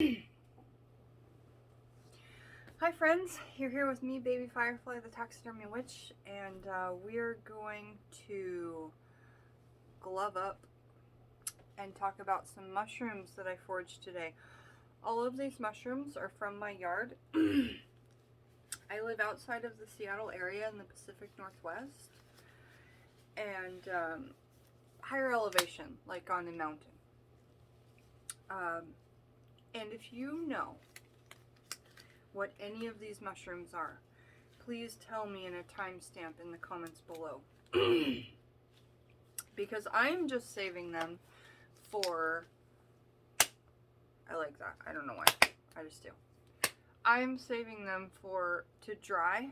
Hi friends, you're here with me, Baby Firefly, the taxidermy witch, and we're going to glove up and talk about some mushrooms that I foraged today. All of these mushrooms are from my yard. I live outside of the Seattle area in the Pacific Northwest, and higher elevation, like on a mountain. And if you know what any of these mushrooms are, please tell me in a timestamp in the comments below. Because I'm just saving them for, I like that, I don't know why, I just do. I'm saving them to dry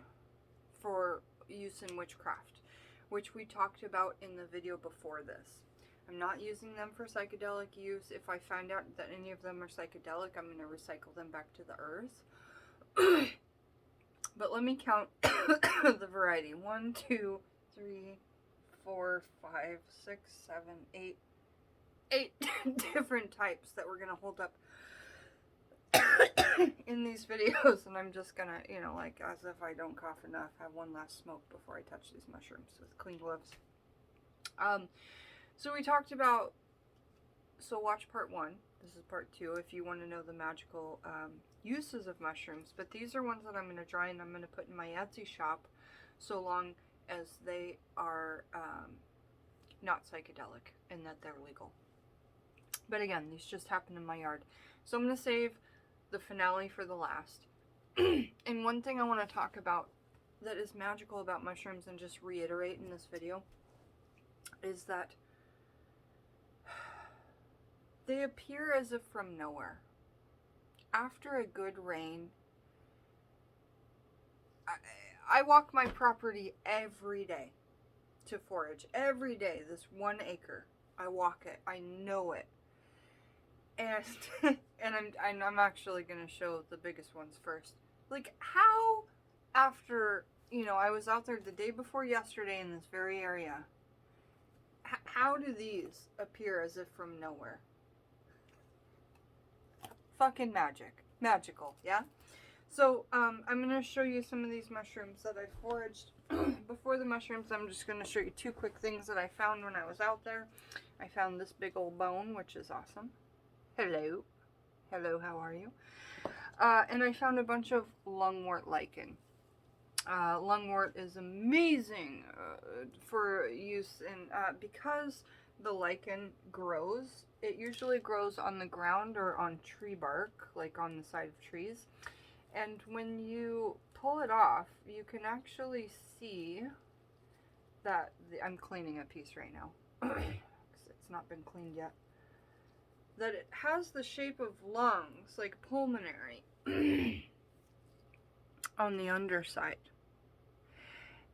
for use in witchcraft, which we talked about in the video before this. I'm not using them for psychedelic use. If I find out that any of them are psychedelic, I'm going to recycle them back to the earth. But let me count the variety. 1, 2, 3, 4, 5, 6, 7, 8. 8 different types that we're going to hold up in these videos. And I'm just going to, you know, like as if I don't cough enough, have one last smoke before I touch these mushrooms with clean gloves. So we talked about, so watch part 1. This is part 2 if you want to know the magical uses of mushrooms. But these are ones that I'm going to dry and I'm going to put in my Etsy shop so long as they are not psychedelic and that they're legal. But again, these just happen in my yard. So I'm going to save the finale for the last. And one thing I want to talk about that is magical about mushrooms and just reiterate in this video is that they appear as if from nowhere. After a good rain, I walk my property every day to forage. Every day, this 1 acre, I walk it. I know it. And I'm actually going to show the biggest ones first. Like, how after, you know, I was out there the day before yesterday in this very area, how do these appear as if from nowhere? Fucking magical, yeah? So I'm going to show you some of these mushrooms that I foraged. Before the mushrooms, I'm just going to show you 2 quick things that I found when I was out there. I found this big old bone, which is awesome. Hello, how are you? And I found a bunch of lungwort lichen. Lungwort is amazing for use in, because the lichen grows. It usually grows on the ground or on tree bark, like on the side of trees. And when you pull it off, you can actually see that, I'm cleaning a piece right now, because it's not been cleaned yet, that it has the shape of lungs, like pulmonary, on the underside.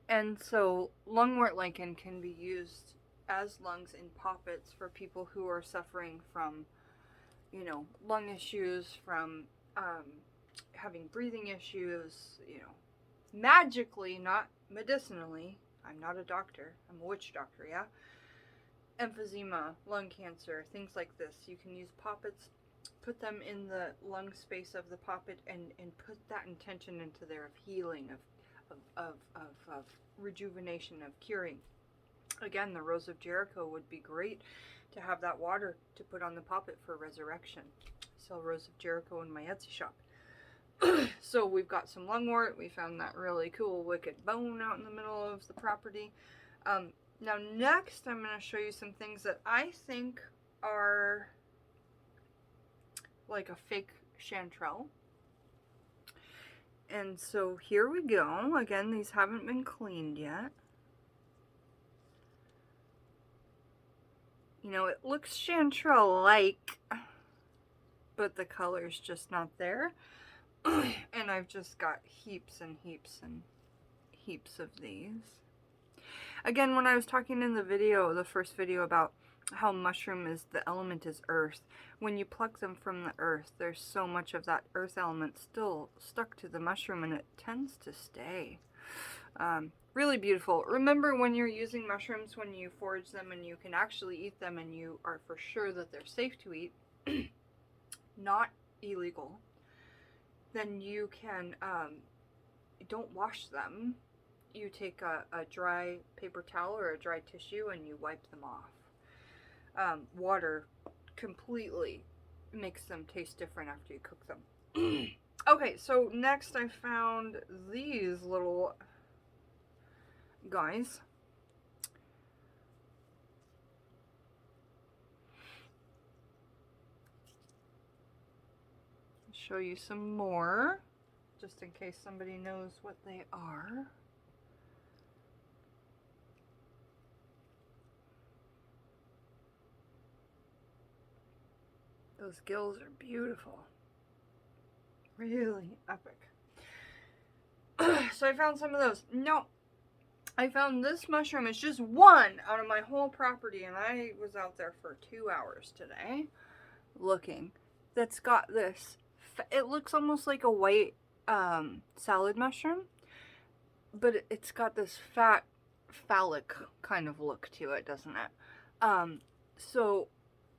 And so lungwort lichen can be used as lungs in poppets for people who are suffering from, you know, lung issues, from having breathing issues, you know, magically, not medicinally. I'm not a doctor. I'm a witch doctor, yeah? Emphysema, lung cancer, things like this. You can use poppets, put them in the lung space of the poppet and put that intention into there of healing, of rejuvenation, of curing. Again, the Rose of Jericho would be great to have that water to put on the poppet for resurrection. I sell Rose of Jericho in my Etsy shop. So we've got some lungwort. We found that really cool wicked bone out in the middle of the property. Now next I'm going to show you some things that I think are like a fake chanterelle. And so here we go. Again, these haven't been cleaned yet. You know, it looks chanterelle-like, but the color's just not there. And I've just got heaps and heaps and heaps of these. Again, when I was talking in the video, the first video, about how mushroom is, the element is earth. When you pluck them from the earth, there's so much of that earth element still stuck to the mushroom, and it tends to stay. Really beautiful. Remember, when you're using mushrooms, when you forage them and you can actually eat them and you are for sure that they're safe to eat, not illegal, then you can, don't wash them. You take a dry paper towel or a dry tissue and you wipe them off. Water completely makes them taste different after you cook them. Okay, so next I found these little guys. Show you some more, just in case somebody knows what they are. Those gills are beautiful. Really epic. So I found some of those. No, I found this mushroom. It's just one out of my whole property, and I was out there for 2 hours today looking. That's got this, it looks almost like a white salad mushroom, but it's got this fat, phallic kind of look to it, doesn't it? So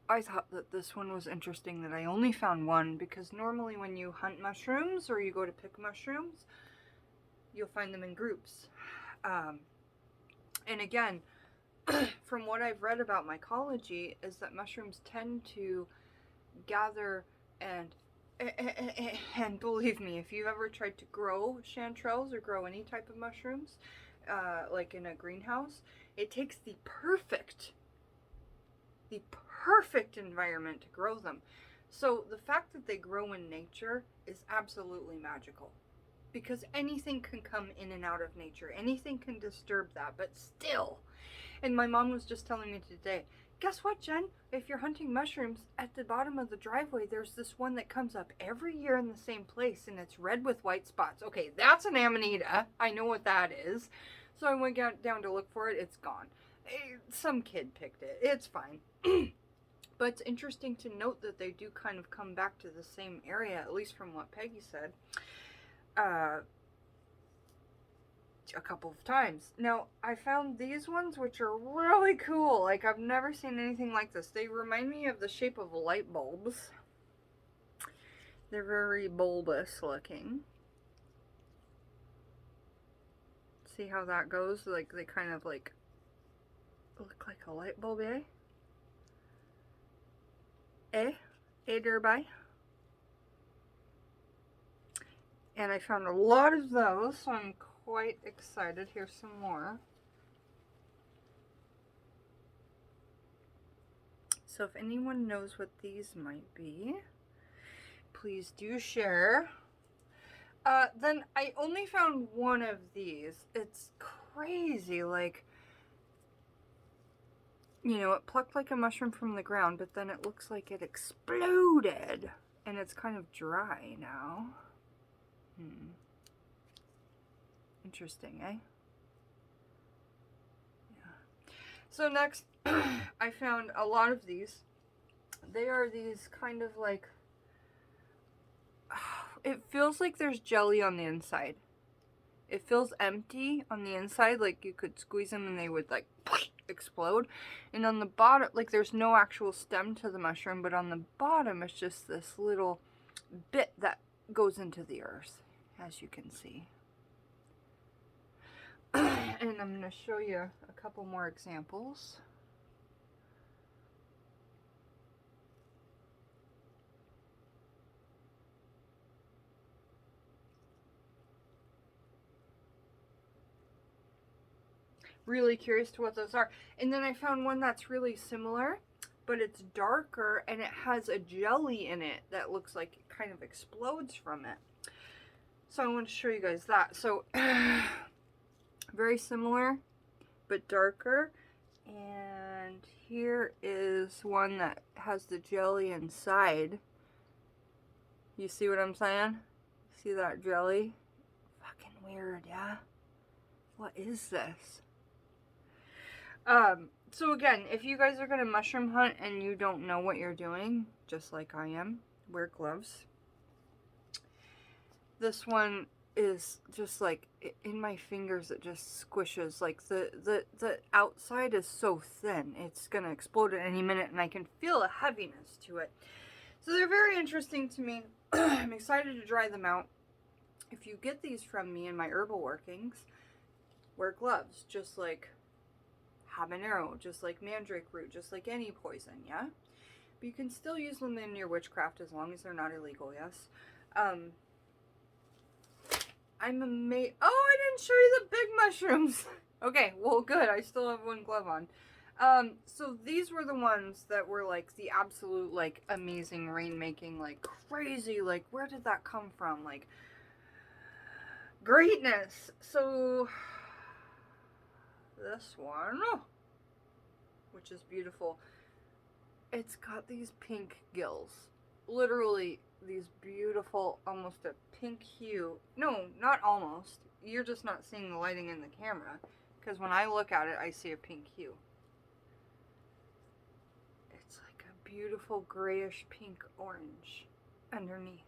I thought that this one was interesting, that I only found one, because normally when you hunt mushrooms or you go to pick mushrooms, you'll find them in groups. And again, from what I've read about mycology, is that mushrooms tend to gather and believe me, if you've ever tried to grow chanterelles or grow any type of mushrooms, like in a greenhouse, it takes the perfect environment to grow them. So the fact that they grow in nature is absolutely magical, because anything can come in and out of nature. Anything can disturb that, but still. And my mom was just telling me today, guess what, Jen? If you're hunting mushrooms, at the bottom of the driveway, there's this one that comes up every year in the same place, and it's red with white spots. Okay, that's an amanita. I know what that is. So I went down to look for it. It's gone. Some kid picked it. It's fine. But it's interesting to note that they do kind of come back to the same area, at least from what Peggy said, a couple of times. Now, I found these ones, which are really cool. Like, I've never seen anything like this. They remind me of the shape of light bulbs. They're very bulbous looking. See how that goes? Like, they kind of like look like a light bulb, eh? Derby. And I found a lot of those, so I'm quite excited. Here's some more. So if anyone knows what these might be, please do share. Then I only found one of these. It's crazy, like, you know, it plucked like a mushroom from the ground, but then it looks like it exploded, and it's kind of dry now. Interesting, eh? Yeah. So next, I found a lot of these. They are these kind of like, it feels like there's jelly on the inside. It feels empty on the inside, like you could squeeze them and they would like explode. And on the bottom, like there's no actual stem to the mushroom, but on the bottom it's just this little bit that goes into the earth, as you can see. And I'm going to show you a couple more examples. Really curious to what those are. And then I found one that's really similar, but it's darker and it has a jelly in it that looks like it kind of explodes from it. So I want to show you guys that. So very similar, but darker. And here is one that has the jelly inside. You see what I'm saying? See that jelly? Fucking weird, yeah? What is this? So again, if you guys are going to mushroom hunt and you don't know what you're doing, just like I am, wear gloves. This one is just like, in my fingers it just squishes. Like the outside is so thin, it's going to explode at any minute, and I can feel a heaviness to it. So they're very interesting to me. I'm excited to dry them out. If you get these from me in my herbal workings, wear gloves, just like habanero, just like mandrake root, just like any poison, yeah? But you can still use them in your witchcraft as long as they're not illegal, yes? I'm amazed. Oh, I didn't show you the big mushrooms. Okay, well, good. I still have one glove on. So these were the ones that were like the absolute, like, amazing rainmaking, like crazy, like, where did that come from? Like, greatness. So this one, which is beautiful, it's got these pink gills. Literally these beautiful, almost a pink hue. No, not almost. You're just not seeing the lighting in the camera. Because when I look at it, I see a pink hue. It's like a beautiful grayish pink orange underneath.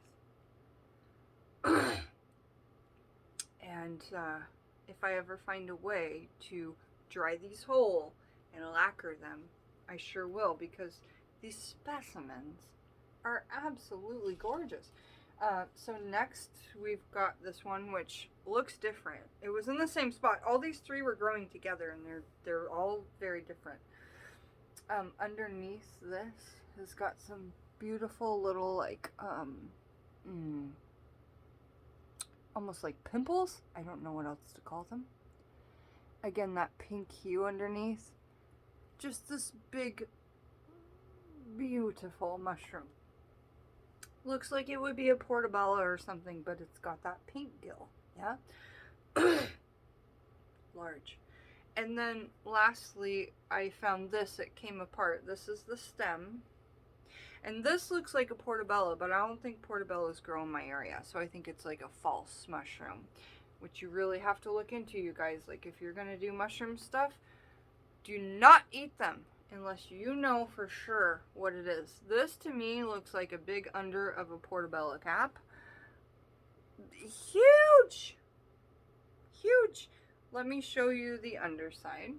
And if I ever find a way to dry these whole and lacquer them, I sure will, because these specimens are absolutely gorgeous. So next we've got this one, which looks different. It was in the same spot. All these three were growing together, and they're all very different. Underneath this has got some beautiful little, like, almost like pimples. I don't know what else to call them. Again, that pink hue underneath. Just this big, beautiful mushroom. Looks like it would be a portobello or something, but it's got that pink gill, yeah? Large. And then lastly, I found this. It came apart. This is the stem. And this looks like a portobello, but I don't think portobellos grow in my area. So I think it's like a false mushroom, which you really have to look into, you guys. Like, if you're going to do mushroom stuff, do not eat them unless you know for sure what it is. This to me looks like a big under of a portobello cap. Huge! Huge! Let me show you the underside.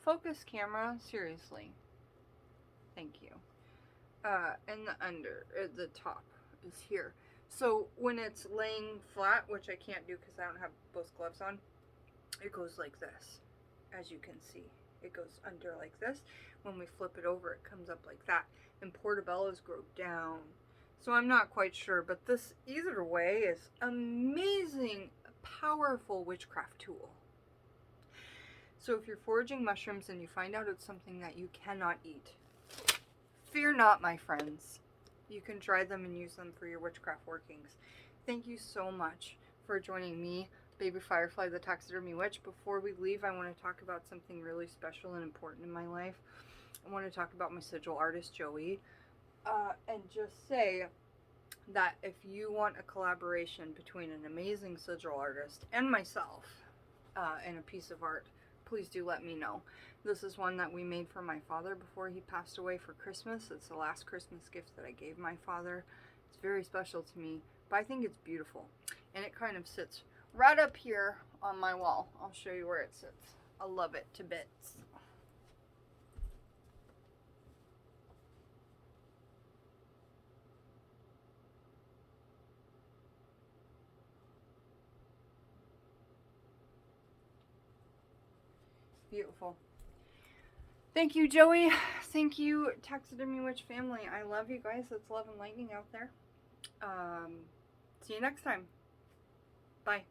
Focus camera, seriously. Thank you. And the top is here. So when it's laying flat, which I can't do because I don't have both gloves on, it goes like this, as you can see. It goes under like this. When we flip it over, it comes up like that. And portobellos grow down. So I'm not quite sure, but this, either way, is amazing, powerful witchcraft tool. So if you're foraging mushrooms and you find out it's something that you cannot eat, fear not, my friends. You can dry them and use them for your witchcraft workings. Thank you so much for joining me, Baby Firefly, the Taxidermy Witch. Before we leave, I want to talk about something really special and important in my life. I want to talk about my sigil artist, Joey, and just say that if you want a collaboration between an amazing sigil artist and myself and a piece of art, please do let me know. This is one that we made for my father before he passed away for Christmas. It's the last Christmas gift that I gave my father. It's very special to me, but I think it's beautiful. And it kind of sits right up here on my wall. I'll show you where it sits. I love it to bits. Beautiful. Thank you, Joey. Thank you, Taxidermy Witch family. I love you guys. It's love and lightning out there. See you next time. Bye.